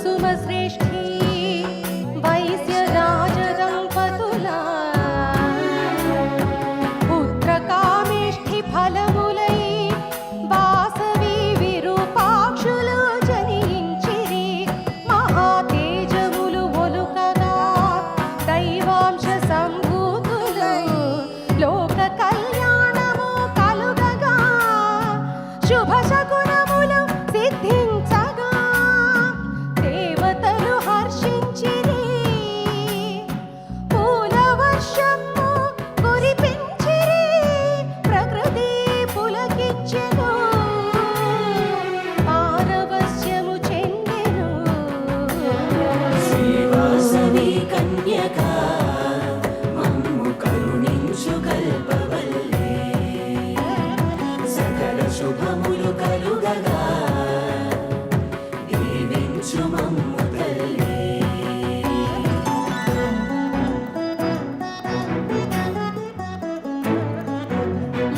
కుసుమశ్రేష్ఠి వైశ్యరాజదంపతులా పుత్రకామేష్ఠి ఫలములై వాసవి విరూపాక్షులు జనించిరి. మహాతేజములు ఒలుకగా దైవాంశ సంభూతులు లోక కళ్యాణము కలుగగా శుభ శకునములు సిద్ధించగా దేవతలు హర్షించిరి. పూల వర్షము కురిపించిరి. ప్రకృతి పులకించెను. పారవస్యము చెందెను. శ్రీవాసవి కన్యకా మమ్ము కరుణించు కల్పవల్లే సకల శుభములు కలుగగా దీవించు మమ్ము తల్లే.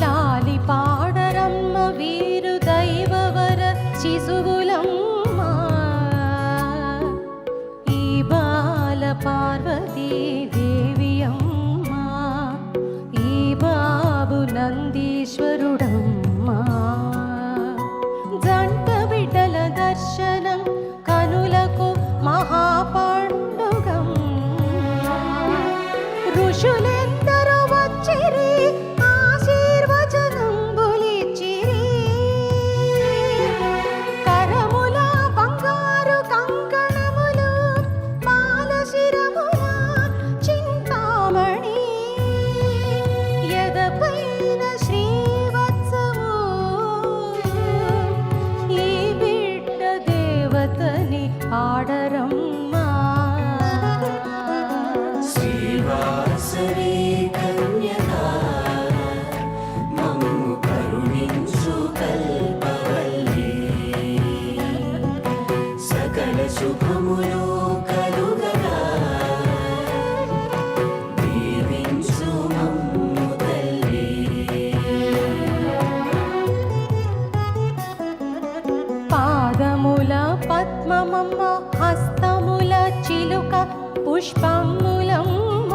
లాలి పాడరమ్మ వీరు దైవవర శిశువులమ్మ. ఈ బాల పార్వతీ దేవి అమ్మ. ఈ బాబు నందీశ్వరుడమ్మ. జంట బిడ్డల దర్శనం కనులకు మహాపండుగం. ఋషులెందరూ వచ్చిరి. ఆశీర్వచనంబులిచ్చిరి. కరముల బంగారు కంకణములు బాలశిరముల చింతామణి. ఎదపైన శ్రీవత్సము. ఈ బిడ్డ దేవతని ఆడరమ్మా. శ్రీవాసవి కన్యకా మమ్ము కరుణించు కల్పవల్లే సకల శుభములు కలుగగా దీవించు మమ్ము తల్లే. పాదముల పద్మమమ్మ. హస్తముల చిలుక పుష్పములమ్మ.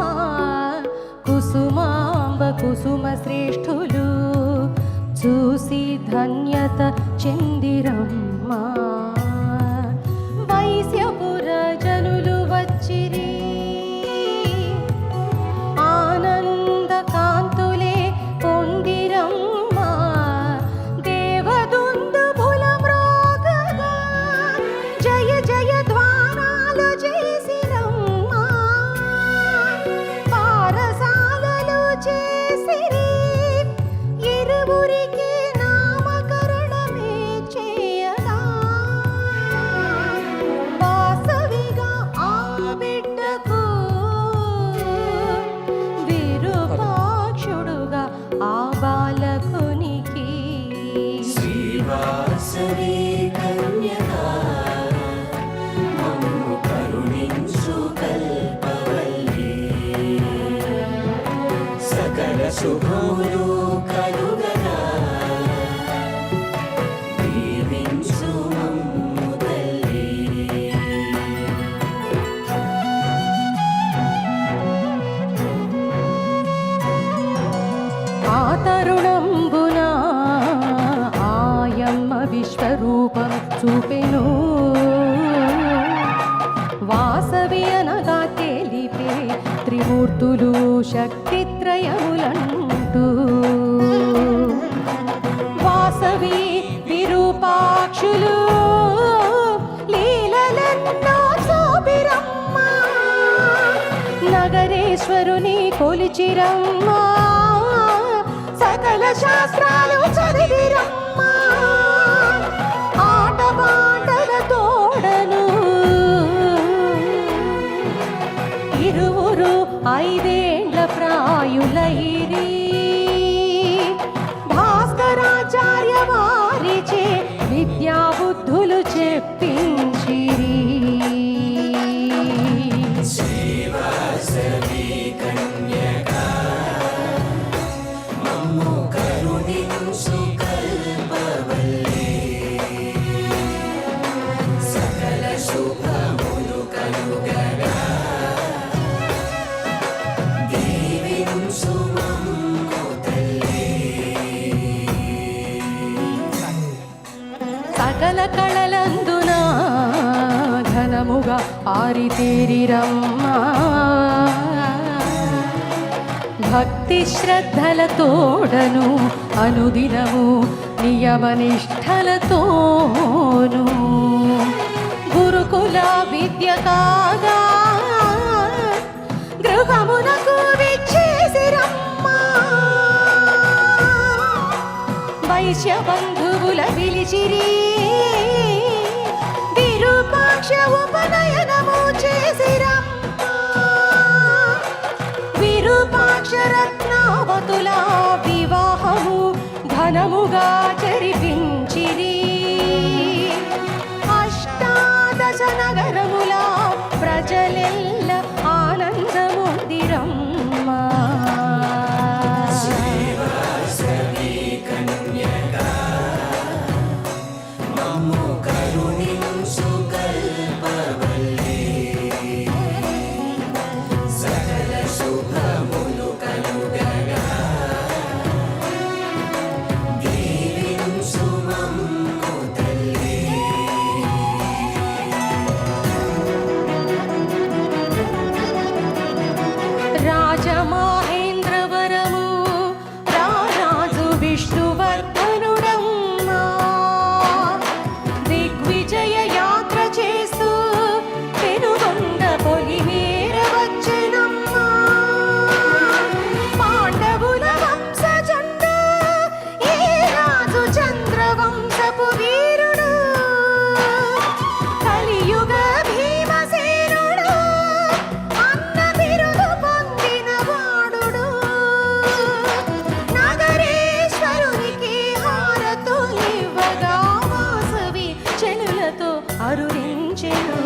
కుసుమాంబ కుసుమ శ్రేష్ఠులు చూసి ధన్యత చెందిరమ్మ. వైశ్యపుర జనులు వచ్చిరి. ఆనంద కాంతులే పొందిరమ్మ. దేవదుందుభుల మ్రోగగా జయ జయ ధ్వానాలు చేసిరమ్మ. పారసాలలు చేసిరి. ఇరువురికి నామకరణమే చేయగా వాసవిగా ఆ బిడ్డకు విరూపాక్షుడుగా ఆ బాలకునికి. శ్రీవాసవి కన్యకా మమ్ము కరుణించు కల్పవల్లే సకల శుభములు కలుగగా దీవించు మమ్ము తల్లే. ఆ తరుణంబున ఆయమ్మ విశ్వరూపం చూపెను. వాసవి అనగా తెలిపే త్రిమూర్తులు శక్తిత్రయములంటూ. వాసవి విరూపాక్షులు లీలలెన్నో చూపిరమ్మ. నగరేశ్వరుని కొలిచిరమ్మ. సకల శాస్త్రాలు చదివిరమ్మ. ఆటపాటల తోడను ఇరువురు 5 ఏళ్ల ప్రాయులైరి. భాస్కరాచార్య వారిచే విద్యాబుద్ధులు చెప్పించిరి. శ్రీవాసవి కన్యకా మమ్ము కరుణించు కల్పవల్లే కళలందున ఘనముగా ఆరితేరిరమ్మా భక్తి శ్రద్ధలతోడను అనుదినము నియమనిష్టలతోను గురుకుల విద్య కాగా గృహమునకు విచ్చేసిరమ్మా వైశ్య బంధువుల పిలిచిరి విరూపాక్ష ఉపనయనము చేసిరమ్మా విరూపాక్ష రత్నావతుల వివాహము ఘనముగా జరిపించిరి అష్టాదశ నగరముల ప్రజలెల్ల ఆనందముందిరమ్మా శ్రీవాసవి కన్యకా మమ్ము కరుణించు కల్పవల్లీ సకల శుభములు కలుగగా దీవించు మమ్ము తల్లి రాజమహేంద్రవరము రారాజు విష్ణువర్ధనుడమ్మా దిగ్విజయ యాత్ర చేస్తూ పెనుగొండ పొలిమేర వచ్చెనమ్మా పాండవుల వంశజుండు ఈ రాజు చంద్రవంశపు వీరుడు కలియుగ భీమసేనుడు అన్న బిరుదు పొందిన వాడుడు నగరేశ్వరునికి హారతులివ్వగా వాసవి చెలులతో అరుణించెను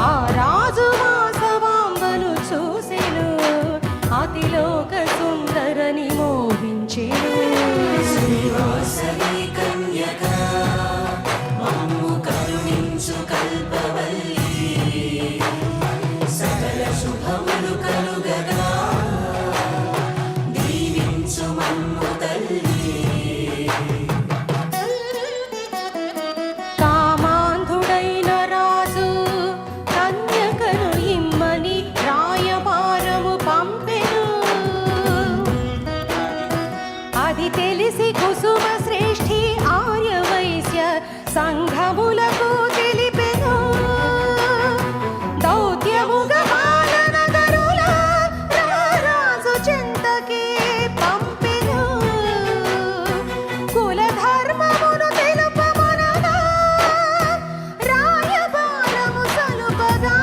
ఆ రాజు వాసవాంబను చూసెను అతిలోక సుందరని మోహించెను శ్రీవాసవి కన్యకా మమ్ము కరుణించు కల్పవల్లీ సకల శుభములు కలుగగా దీవించు మమ్ము తల్లి కామాంధుడైన రాజు కన్యకను ఇమ్మని రాయబారము పంపెను అది తెలిసి కుసుమ శ్రేష్ఠి ఆర్యవైశ్య సంఘములకు తెలిపెను దౌత్యముగా బాలనగరుల రారాజు చెంతకే పంపెను కుల ధర్మమును తెలుపమనగా రాయబారము సలుపగా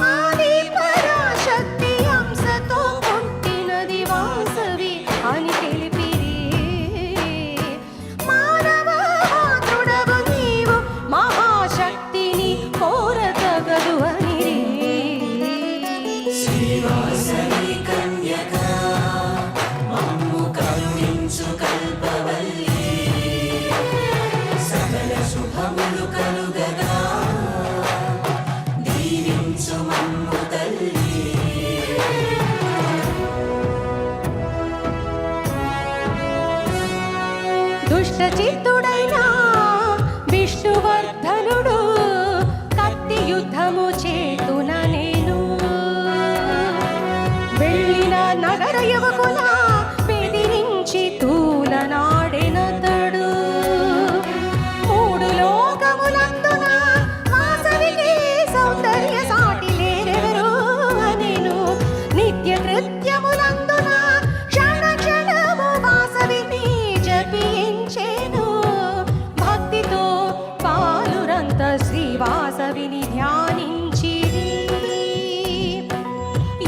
ఆది పరాశక్తి అంశతో పుట్టినది వాసవి అని తెలిపిరి మానవ మాతృడవు నీవు మహాశక్తిని కోరతగదు అని శ్రీవాసవి కన్యకా మమ్ము కరుణించు కల్పవల్లీ సకల శుభములు కలుగగా దీవించు మమ్ము తల్లి దుష్ట చిత్తుడైన విష్ణువర్ధనుడు కత్తి యుద్ధము చేతున నేను వెళ్ళిన నగర యువకుల బెదిరించి తూలనాడెనతడు మూడు లోకములందున వాసవికి సౌందర్య సాటి లేరెవరు అనెను నిత్య కృత్యములందున క్షణ క్షణము వాసవిని జపించెను భక్తితో పాలురంత శ్రీవాసవిని ధ్యానించిరి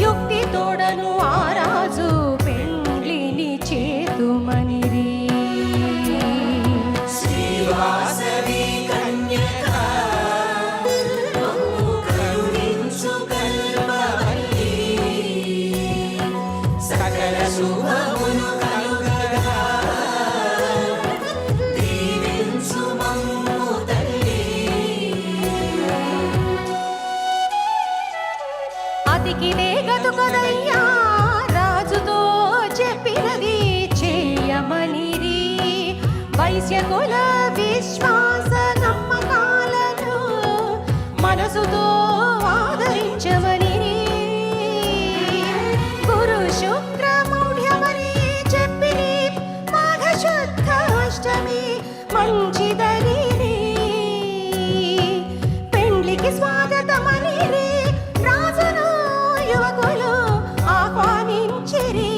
యుక్తి తోడను ఆ రాజు పెండ్లిని చేతుమనిరి శ్రీవాసవి కన్యకా మమ్ము కరుణించు కల్పవల్లీ సకల శుభములు కలుగగా దీవించు మమ్ము తల్లి అతికిదే గతుకదయ్యా రాజుతో చెప్పినది చేయమనిరి వైశ్య కుల విశ్వ మనసుతో ఆదరించమని గురు శుక్రమౌఢ్యమని చెప్పి మాఘ శుద్ధ అష్టమి మంచిదని పెండ్లికి స్వాగతమని రాజును యువకులు ఆహ్వానించిరి.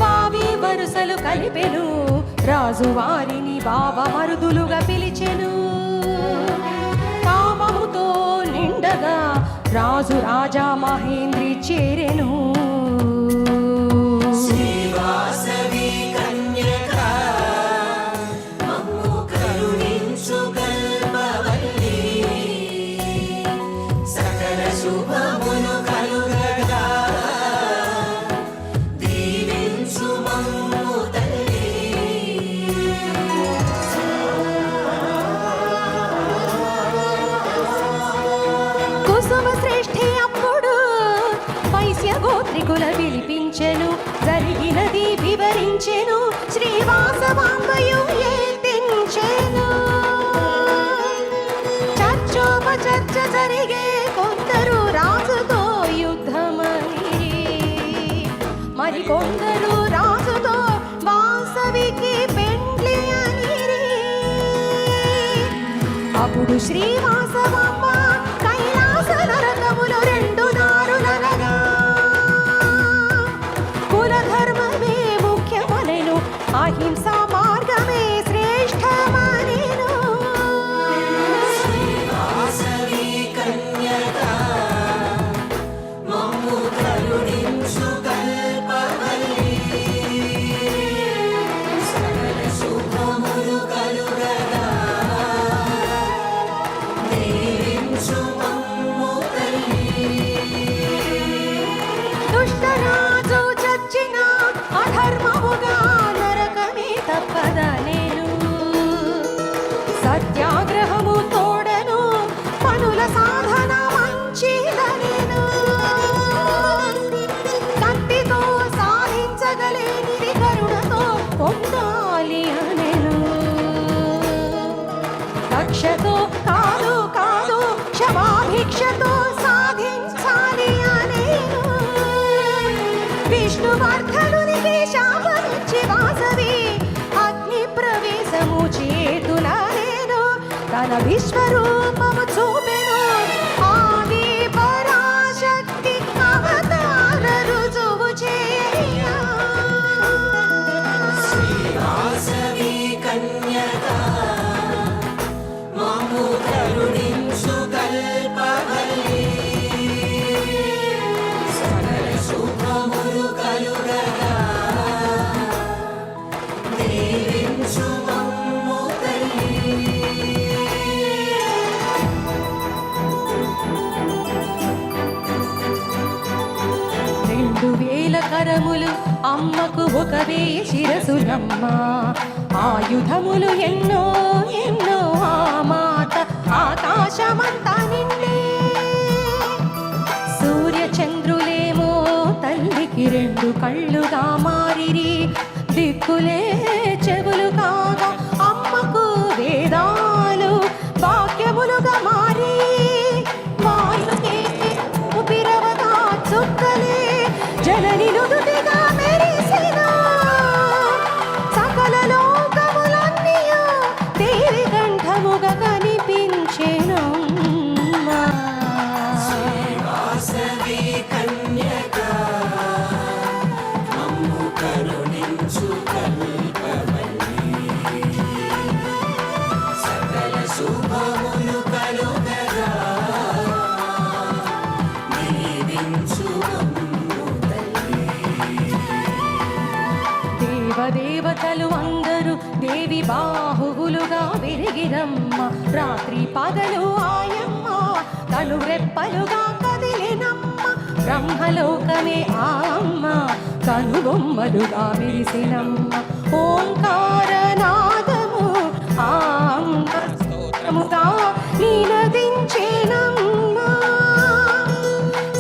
బావి వరుసలు కలిపెను రాజు వారిని బావ మరుదులుగా పిలిచెను. కామముతో నిండగా రాజు రాజా మహేంద్రి చేరెను. శ్రీవాసవి కన్యకా మమ్ము కరుణించు కల్పవల్లి సకల శుభమును కలుగగా దీవించు మమ్ము తల్లి. కుసుమ శ్రేష్ఠి అప్పుడు వైశ్య గోత్రికుల పిలిపించెను. జరిగినది వివరించెను. శ్రీవాసవాంబయు ఏతించెను. చర్చోపచర్చ జరిగే కొందరు రాజుతో యుద్ధమని మరి కొందరు రాజుతో వాసవికి పెండ్లి అని. అప్పుడు శ్రీవాసవాంబ కైలాస నరకములు రెండు దారులనగా కులధర్మమే ముఖ్యమనెను. అహింస మార్గమే శ్రేష్టమనెను. శ్రీవాసవి కన్యకా మమ్ము కరుణించు కల్పవల్లి సకల శుభములు కలుగగా దీవించు మమ్ము తల్లి. దుష్టరాజు చచ్చిన అధర్మముగా నరకమే తప్పదనేను. సత్యాగ్రహము తోడను పనుల సాధన మంచిదనేను. కత్తితో సాధించగలేనిది కరుణతో పొందాలి అనేను. కక్షతో కాదు కాదు క్షమాభిక్షతో సాధించాలి అనేను. విష్ణువర్ధనునికి శాపమిచ్చి వాసవి అగ్ని ప్రవేశము చేతులనేను. తన విశ్వరూపము చూపెను. ఆది పరాశక్తి అవతార రుజువు చేయ. శ్రీవాసవి కన్యకా మమ్ము కరుణించు కల్పవల్లి సకల శుభములు కలుగగా దీవించు మమ్ము తల్లి. 2000 కరములు అమ్మకు ఒకవే శిరసులమ్మ. ఆయుధములు ఎన్నో ఎన్నో ఆ మాత ఆకాశమంతా నిండే. సూర్య చంద్రులేమో తల్లికి 2 కళ్ళుగా మారిరి. దిక్కులే చెవులు కాగా అమ్మకు వేదాలు వాక్యములుగా మారి. వాయుకే ఉపిరవగా చుక్కలే జనని నుదుటిగా మెరిసిన. సకల లోకములన్నీయు దేవి కంఠముగా కనిపించెనమ్మా. శ్రీవాసవి కన్యకా మమ్ము కరుణించు కల్పవల్లి సకల శుభములు కలుగగా దీవించు మమ్ము తల్లి. దేవదేవతలు అందరూ దేవి బాహువులుగా విరిగిరమ్మ. రాత్రి పగలు ఆయమ్మ తను రెప్పలుగా కదిలినమ్మ. బ్రహ్మలోకమే ఆ అమ్మ కనుబొమ్మలుగా మెరిసినమ్మ. ఓంకారనాదము ఆ అమ్మ స్తోత్రముగా నినదించేనమ్మ.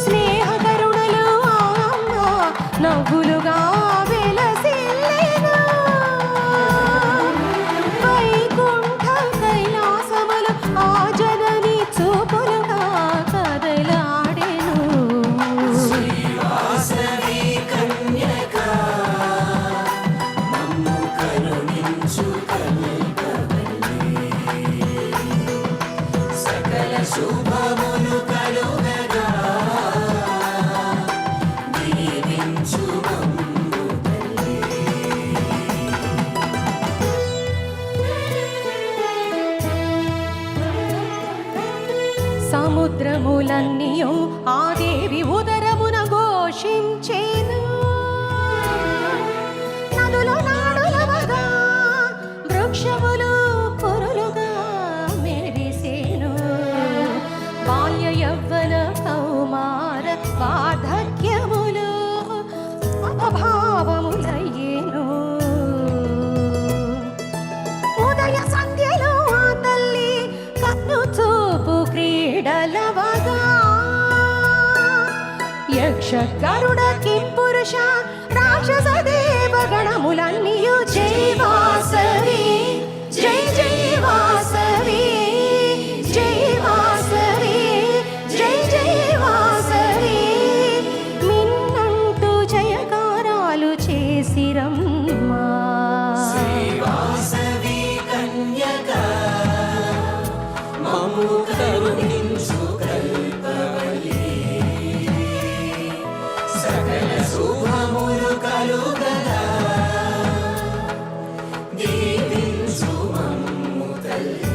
స్నేహకరుణలు ఆ అమ్మ నవ్వులుగా వెలసిల్లెను. వైకుంఠ కైలాసములు శుభములు కలుగగా దీవించు మమ్ము తల్లి. సముద్రములన్నీయు ఆ దేవి ఉదరమున ఘోషించేను. నదుల నాడులవగా వృక్షములు పురులుగా మెరిసేను. బాల్య యవ్వన కౌమార వార్ధక్యములు అభావములయ్యేను. ఉదయ సంధ్యలో ఆ తల్లి కన్ను చూపు క్రీడలవగా యక్ష గరుడ కింపురుష రాక్షస దేవగణములన్నీయు జై వాసవి జై జై వాసవి జై వాసవి జై జై వాసవి మిన్నంటూ జయకారాలు చేసిరమ్మా. శ్రీవాసవి కన్యక మమ్ము కరుణించు కల్పవల్లి. సకల శుభములు కలుగగా దీవించు మమ్ము తల్లి.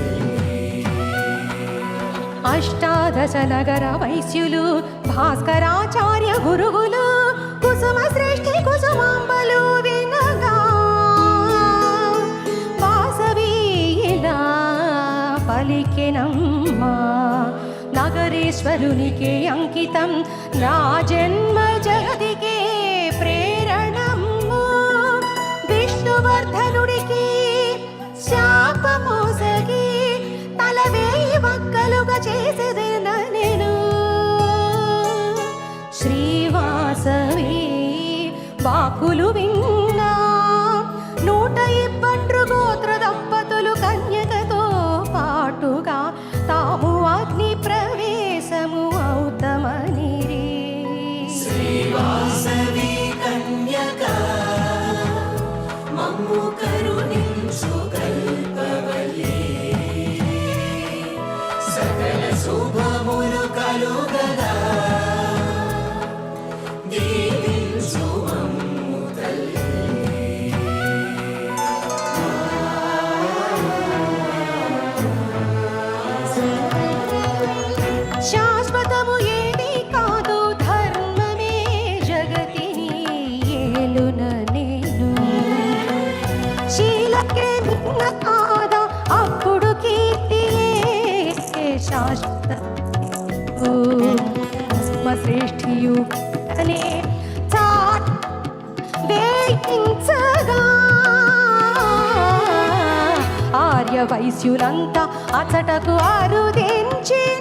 అష్టాదశ నగర వైశ్యులు భాస్కరాచార్య గురువులు కుసుమ శ్రేష్ఠి కుసుమాంబలు వినగా వాసవి ఇలా పలికెనమ్మా. నగరేశ్వరునికి అంకితం నా జన్మ జగతికే ప్రేరణము. విష్ణువర్ధనుడికి శాపమోసగి తలవేయి వక్కలుగా చేసేదిన నేను. శ్రీవాసవి వాకులు విన్నా 120 గోత్ర దంపతులు కన్యకతో పాటుగా తాము అగ్ని ప్రవేశము అవుతమనిరి. శ్రీవాసవి కన్యక మమ్ము కరుణించు కల్పవల్లి. సకల శుభములు కలుగగా దీవించు మమ్ము తల్లి. శాశ్వతము ఏది కాదు ధర్మమే జగతిని ఏలున నేను. శీలకే భిన్న కాదా అప్పుడు కీర్తియే శాశ్వత. శ్రేష్ఠియు అనే వేయించగా ఆర్య వైశ్యులంతా అతటకు అరుదించినారయమ్మ.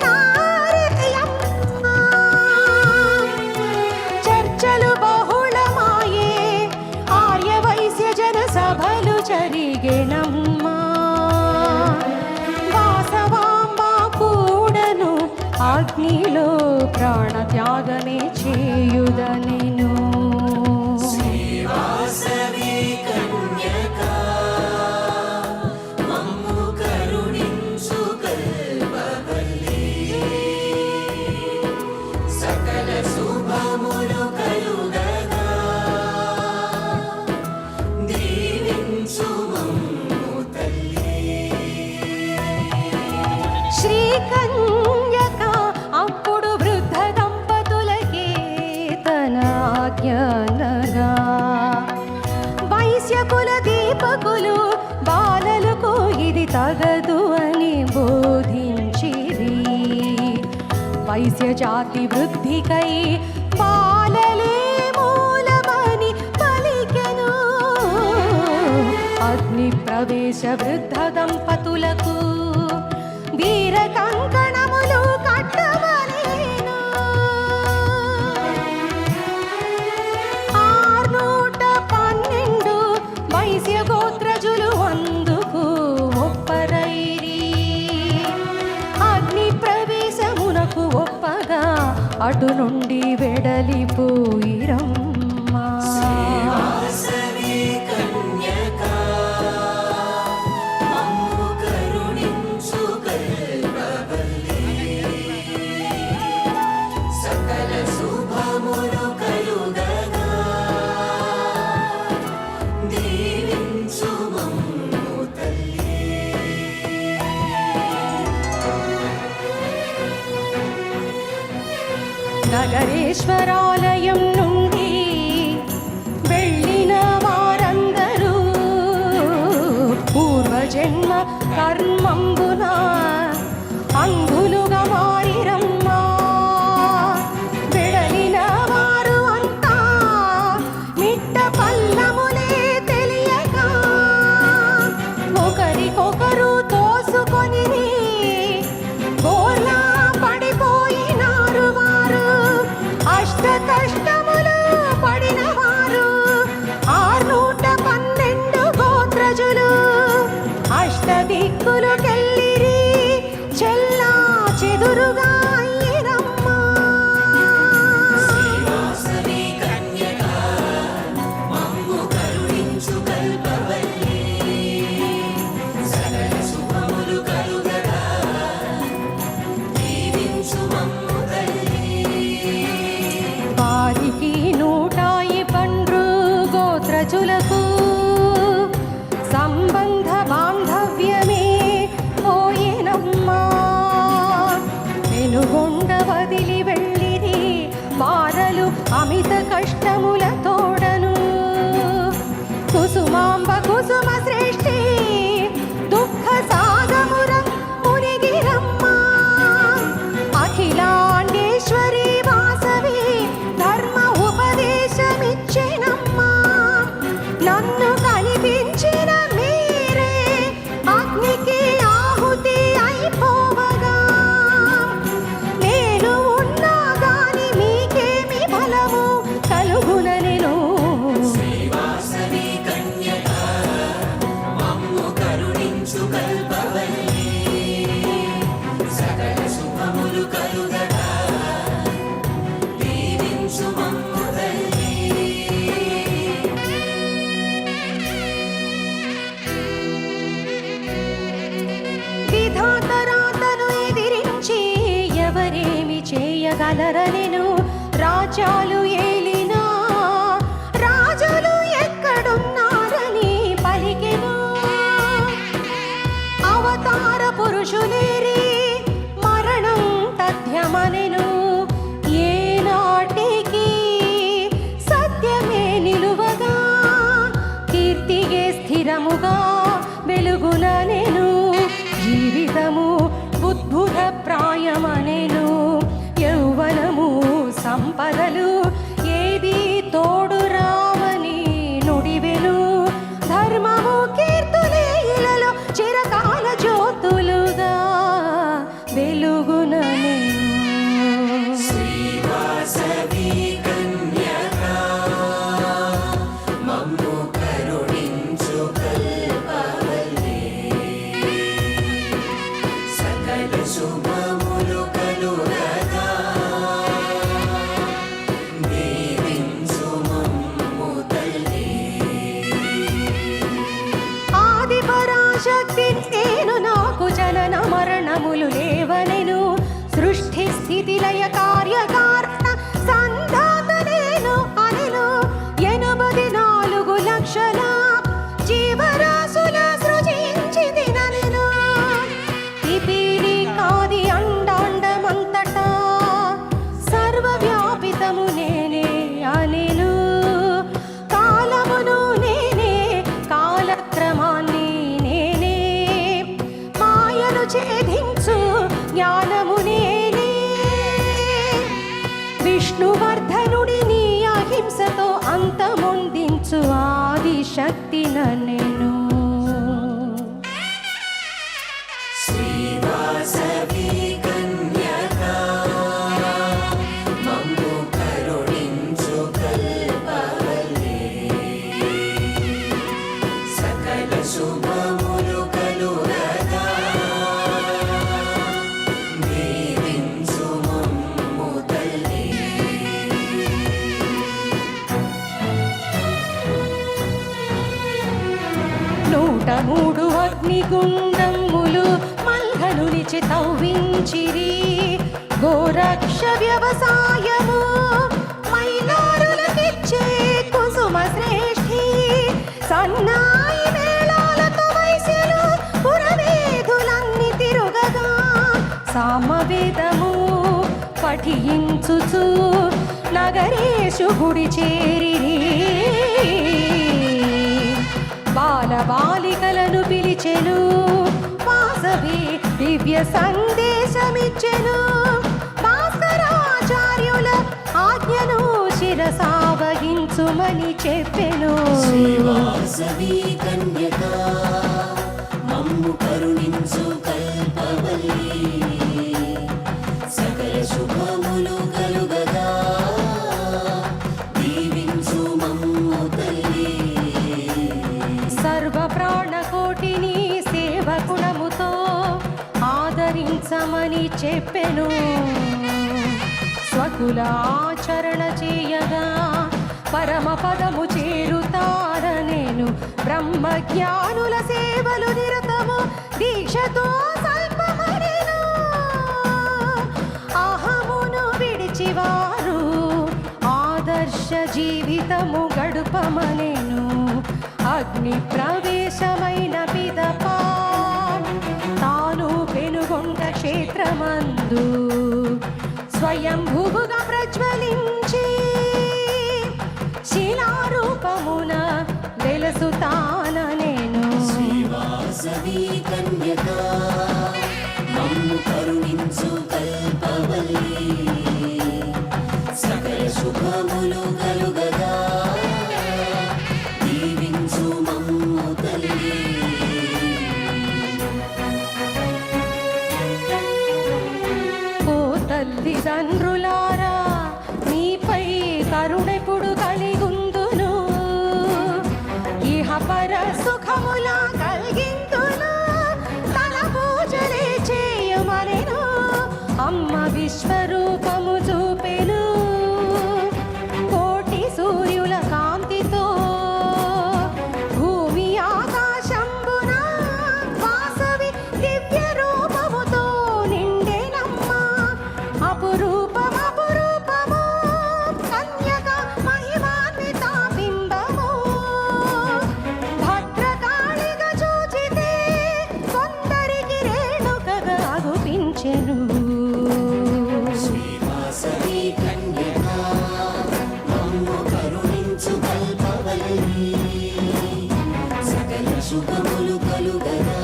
చర్చలు బహుళమాయే ఆర్య వైశ్య జన సభలు జరిగెనమ్మా. వాసవాంబ కూడను అగ్నిలో ప్రాణత్యాగమే చేయుదనెను. శ్రీవాసవి కన్యక మమ్ము కరుణించు కల్పవల్లి. సకల శుభములు కలుగగా దీవించు మమ్ము తల్లి. శ్రీకన్యక అప్పుడు వృద్ధ దంపతులకే తన ఆజ్ఞనగా వైశ్యకుల దీపకులు బాలలకు ఇది తగదు అని బోధించిరి. వైశ్య జాతి వృద్ధికై బాలలే మూలమని పలికెను. అగ్ని ప్రవేశ వృద్ధ దంపతులకు వీర కంకణములు కట్టమనేను. 612 వైశ్య గోత్రజులు అందుకు ఒప్పరైరి. అగ్ని ప్రవేశమునకు ఒప్పగా అటు నుండి వెడలిపోయిరమ్మా. శ్రీవాసవి కన్యక మమ్ము కరుణించు కల్పవల్లి. నగరేశ్వరాలయం నుండి వెళ్ళిన వారందరూ పూర్వజన్మ కర్మంబున అంధులుగా మారిరమ్మా. వెడలిన వారు అంతా మిట్ట పల్లములే తెలియక ఒకరికొకరు తోసుకొని బోర్లా పడిపోయినారు వారు. అష్ట కష్టములు పడిన వారు 612 గోత్రజులు అష్ట దిక్కులుకెళ్ళిరి చెల్లా చెదురుగా అయ్యిరమ్మా. శ్రీవాసవి కన్యక మమ్ము కరుణించు కల్పవల్లి. సకల శుభములు కలుగగా దీవించు మమ్ము తల్లి. వారికి 112 గోత్రజులకు సంబంధ బాంధవ్యమే పోయినమ్మా. వెనుగొండ వదిలి వెళ్ళిది వారలు అమిత కష్టముల తోడను. కుసుమాంబ కుసుమ శ్రేష్ఠి దుఃఖ సాగమురం మునిగిరమ్మా. అఖిలాండేశ్వరి వాసవి ధర్మ ఉపదేశమిచ్చెనమ్మా. నన్ను కనిపించిన మీరే అగ్నికి ఆహుతి అయిపోవగా నేను ఉన్నా గాని మీకేమి ఫలము కలుగుననెను. శ్రీవాసవి కన్యక మమ్ము కరుణించు కల్పవల్లి. సకల శుభములు కలుగగా దీవించు మమ్ము తల్లి. విధాతరాతను ఎదిరించి ఎవరేమి చేయగలరనెను. రాజ్యాలు ఏలినా రాజులు ఎక్కడున్నారని పలికెను. అవతార పురుషులేరి మరణం తథ్యమనెను. ఏనాటికి సత్యమే నిలువగా కీర్తిగే స్థిరముగా వెలుగుననెను. జీవితము ఉద్భుత ప్రాయమనెను. యౌవనము సంపదలు ఏది తోడు రావని నుడివెను. ధర్మము కీర్తులే ఇలలో చిరకాల జ్యోతులుగా వెలుగుననెను. శ్రీవాసవి కన్యక మమ్ము కరుణించు కల్పవల్లి. సకల శుభములు కలుగగా దీవించు మమ్ము తల్లి. ఆది పరాశక్తి నేను నాకు జనన మరణములు లేవనెను. సృష్టి స్థితి లయ కార్యకారణ సంధాత నేను అనెను. 84 లక్షల జీవరాశుల సృజించితినెను. పిపీలి కాది అండాండమంతటా సర్వవ్యాపితము నేనే అనెను. కాలమును నేనే కాలక్రమాన్ని నేనే మాయను ఛేదించు జ్ఞానము నేనే. విష్ణువర్ధనుడిని అహింసతో అంతమొందించు ఆది శక్తి నన్ను. శ్రీవాసవి కన్యక మమ్ము కరుణించు కల్పవల్లి. సకల శుభములు కలుగగా దీవించు మమ్ము తల్లి. 103 అగ్నిగుండములు మల్హనునిచి తవ్వించిరి. గోరక్ష వ్యవసాయము మైలారులకిచ్చే కుసుమ శ్రేష్ఠి. సన్నాయి మేళాలతో వైశ్యులు పురవేధులన్నీ తిరుగగా సామవేదము పఠించుచు నగరేషు గుడి చేరిరి బాలబాలికలను పిలిచెను వాసవి దివ్య సందేశమిచ్చెను భాస్కరాచార్యుల ఆజ్ఞను శిరసావహించుమని చెప్పెను శ్రీవాసవి కన్యక మమ్ము కరుణించు కల్పవల్లి సకల శుభములు కలుగగా దీవించు మమ్ము తల్లి సర్వ ప్రాణకోటిని సేవకుణముతో ఆదరించమని చెప్పెను స్వకులాచరణ చేయగా పరమ పదము చేరుతారనేను బ్రహ్మజ్ఞానుల సేవలు నిరతము దీక్షతో సల్పమరెను అహమును విడిచివారు ఆదర్శ జీవితము గడుపమనేను అగ్ని ప్రవేశమైన పిదప తాను పెనుగొండ క్షేత్రమందు స్వయంభువుగా ప్రజ్వలించి శిలారూపమున వెలసుతాననేను శ్రీవాసవి కన్యక మమ్ము కరుణించు కల్పవల్లి సకల శుభములు కలుగగా దీవించు మమ్ము తల్లి ఓ తల్లిదండ్రులారా మీపై కరుణెప్పుడు కలిగుందును ఇహ పర సుఖముల కలిగిందును తన పూజలే చేయమనెను అమ్మ విశ్వరూపము చూపెను కోటి సూర్యుల కాంతితో భూమి ఆకాశంబున వాసవి దివ్య రూపముతో నిండెనమ్మా అపురూపం అపురూపము కన్యక మహిమాన్విత బింబము భద్రకాళిగా చూచితే కొందరికి రేణుకగా అగుపించెను శ్రీవాసవి కన్యక మమ్ము కరుణించు కల్పవల్లి సకల శుభములు కలుగగా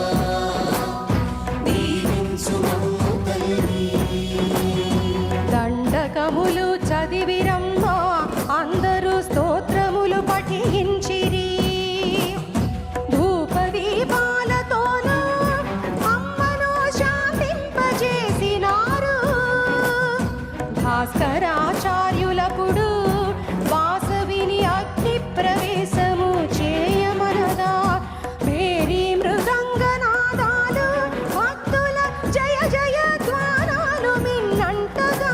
దీవించు మమ్ము తల్లి దండకములు చదివిరమ్మా అందరూ స్తోత్రములు పఠించిరి ధూప దీపాలతోనూ అమ్మను శాంతింపజేసినారు భాస్కరాచార్యులపుడు వాసవిని అగ్ని ప్రవేశము చేయమనగా మేరీ మృదంగనాదాలు భక్తుల జయ జయ ద్వారాలు మిన్నంటగా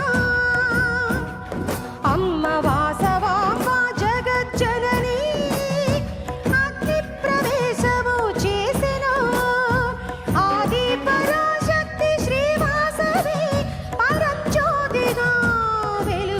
అమ్మ వాసవాంబ జగజ్జనని అగ్ని ప్రవేశము చేసెను ఆది పరాశక్తి శ్రీవాసవి పరంజ్యోతిగా వెలుగెను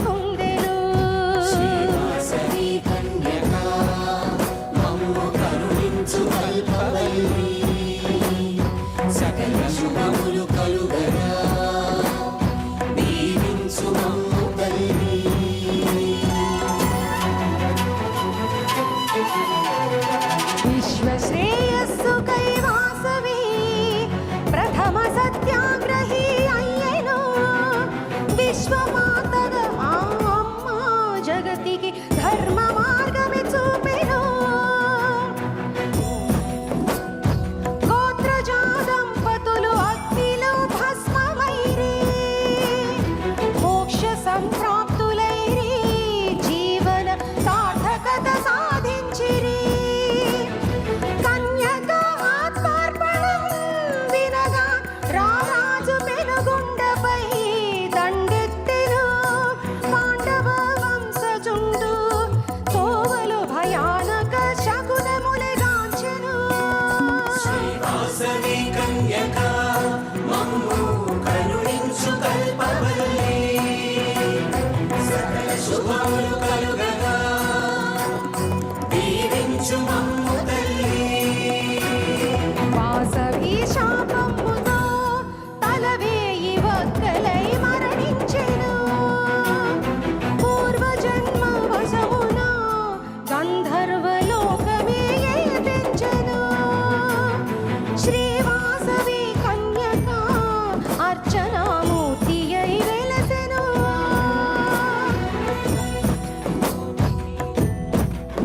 అర్చనామూర్తి అయి వెలసెను.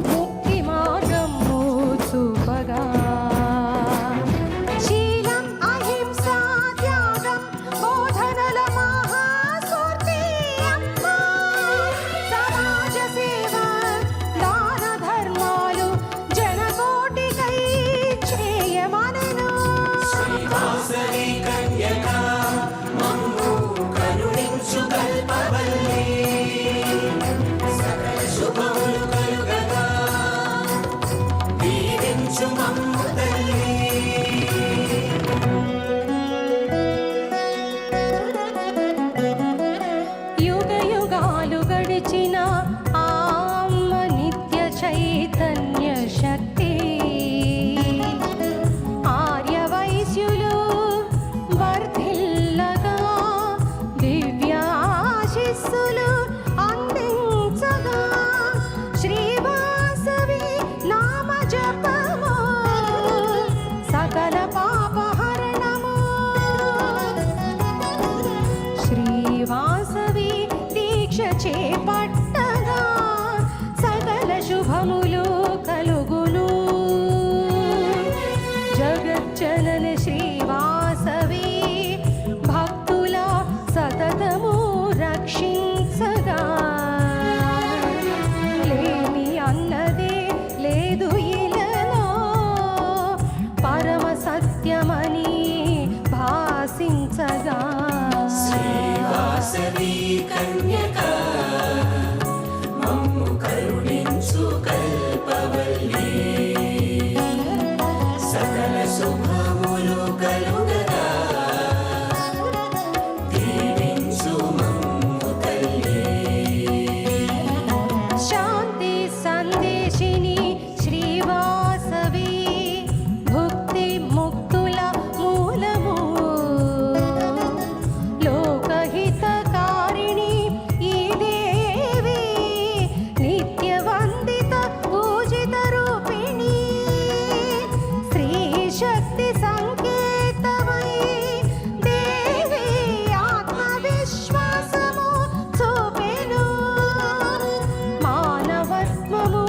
ముక్తి మార్గము చూపగా శీలం అహింస త్యాగం బోధనల మహాస్ఫూర్తి అమ్మ. సమాజ సేవ దాన ధర్మాలు జనకోటికై చేయమనెను. శ్రీవాసవి కన్యకా మమ్ము కరుణించు కల్పవల్లి సకల శుభములు కలుగగా దీవించు మమ్ము తల్లి. యుగ యుగాలు గడిచిన ఆ అమ్మ నిత్య చైతన్య శక్తి. ఆర్య వైశ్యులు వర్ధిల్లగా దివ్యాశిస్సులు అందించగా శ్రీవాసవి నామ జపము సకల పాపహరణము. శ్రీవాసవి దీక్ష చేపట్టగా సకల శుభములు కలుగును. జగజ్జనన శ్రీవాసవి భక్తుల సతతము రక్షించగా లేమి అన్నదే లేదు ఇలలో పరమ సత్యమని భాసించగా. శ్రీవాసవి కన్యకా మమ్ము కరుణించు కల్పవల్లి సకల శుభములు కలుగగా దీవించు మమ్ము తల్లి. శాంతి సందేశిని శ్రీవాసవి భుక్తి ముక్తుల మూలము. లోకహితకారిణి ఈ దేవి నిత్య వందిత పూజిత రూపిణి. స్త్రీ శక్తి సంకేతమై దేవి ఆత్మవిశ్వాసము చూపెను. మానవత్వము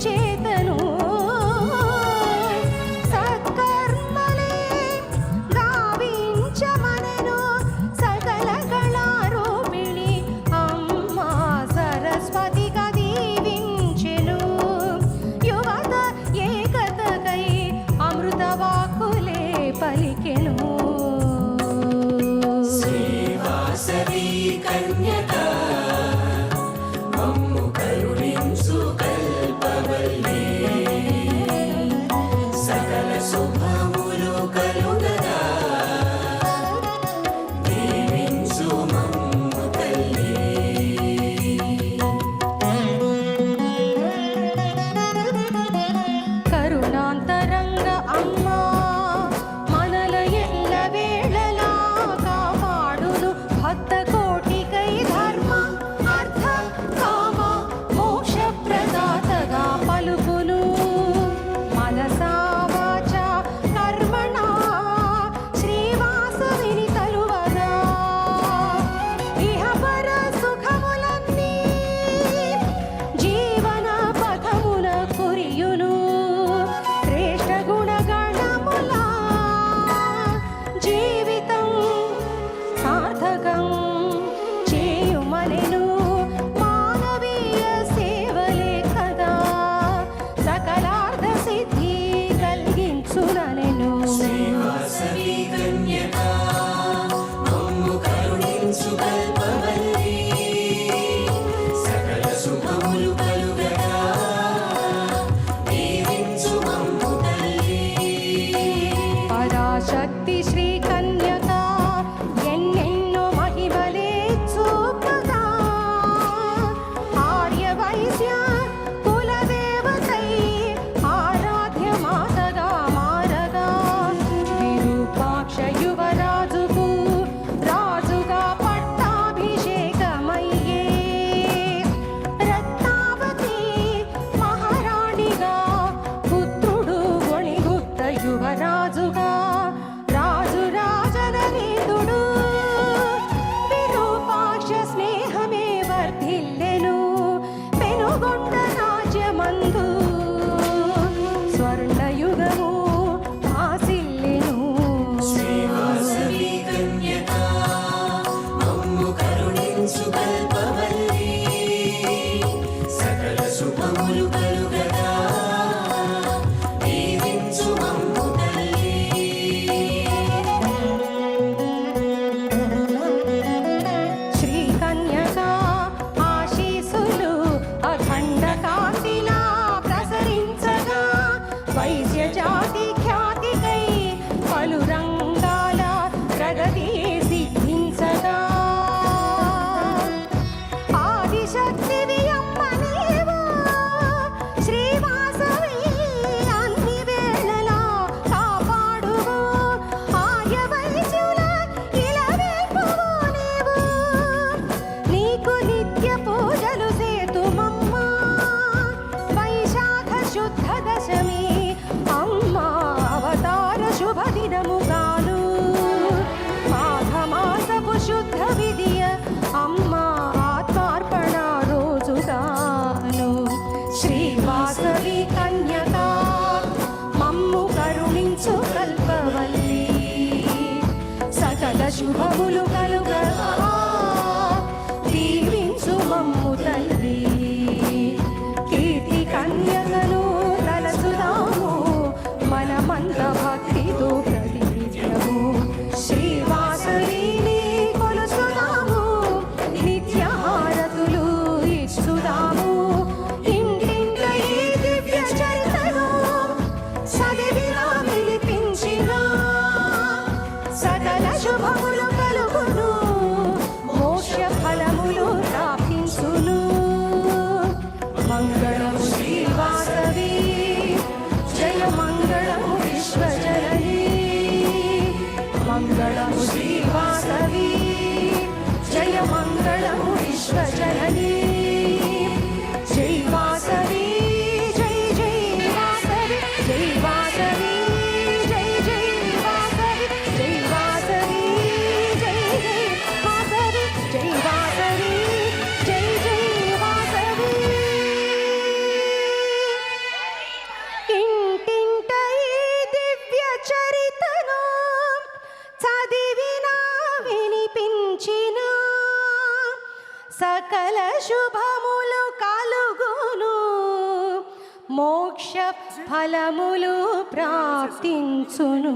చేతను సత్కర్మలే గావించమనెను. సకల కళారూపిణి అమ్మ సరస్వతిగా దీవించెను. యువత ఏకతకై అమృత వాక్కులే పలికెను. శ్రీవాసవి కన్యకా మమ్ము కరుణించు కల్పవల్లి సకల శుభములు కలుగగా దీవించు మమ్ము తల్లి. కరుణాంతరంగ అమ్మ మనల ఎల్ల వేళలా కాపాడును. భక్త కోటికై ధర్మ అర్థ కామ మోక్ష ప్రదాతగా పలుకును. మనసా వాచ కర్మణ శ్రీవాసవిని తలువగా ఇహ పర సుఖములన్నీ జీవన పథమున కురియును. శ్రేష్ఠ గుణగణముల జీవితం సార్థకం చేయుమనెను. మానవీయ సేవలే కదా సకలార్థ సిద్ధి కలిగించుననెను. శ్రీవాసవి కన్యకా మమ్ము కరుణించు కల్పవల్లి సకల శుభములు కలుగగా దీవించు మమ్ము తల్లి. పరాశక్తి శ్రీ కన్యక ఎన్నెన్నో మహిమ శుభములు కలుగా దీవించు మమ్ము తల్లి. కీర్తి కన్యకను తలచుదాము మనమంత భక్తితో ప్రతినిత్యము. శ్రీవాసవిని కొలుచుదాము నిత్య హారతులు ఇచ్చుదాము. ఇంటింట ఈ దివ్య చరితను చదివినా వినిపించినా సకల శుభములు కలుగును, మోక్ష ఫలములు ప్రాప్తించును. మంగళము శ్రీవాసవి జయ మంగళము విశ్వజనని. మంగళము శ్రీవాసవి జయ మంగళము విశ్వజనని. జై వాసవి జై జై వాసవి జై వాసవి జై జై వాసవి జై వాసవి జై జై వాసవి జై వాసవి జై జై వాసవి. ఇంటింట ఈ దివ్య చరితను చదివినా వినిపించినా సకల శుభములు కలుగును, మోక్ష ఫలములు ప్రాప్తించును.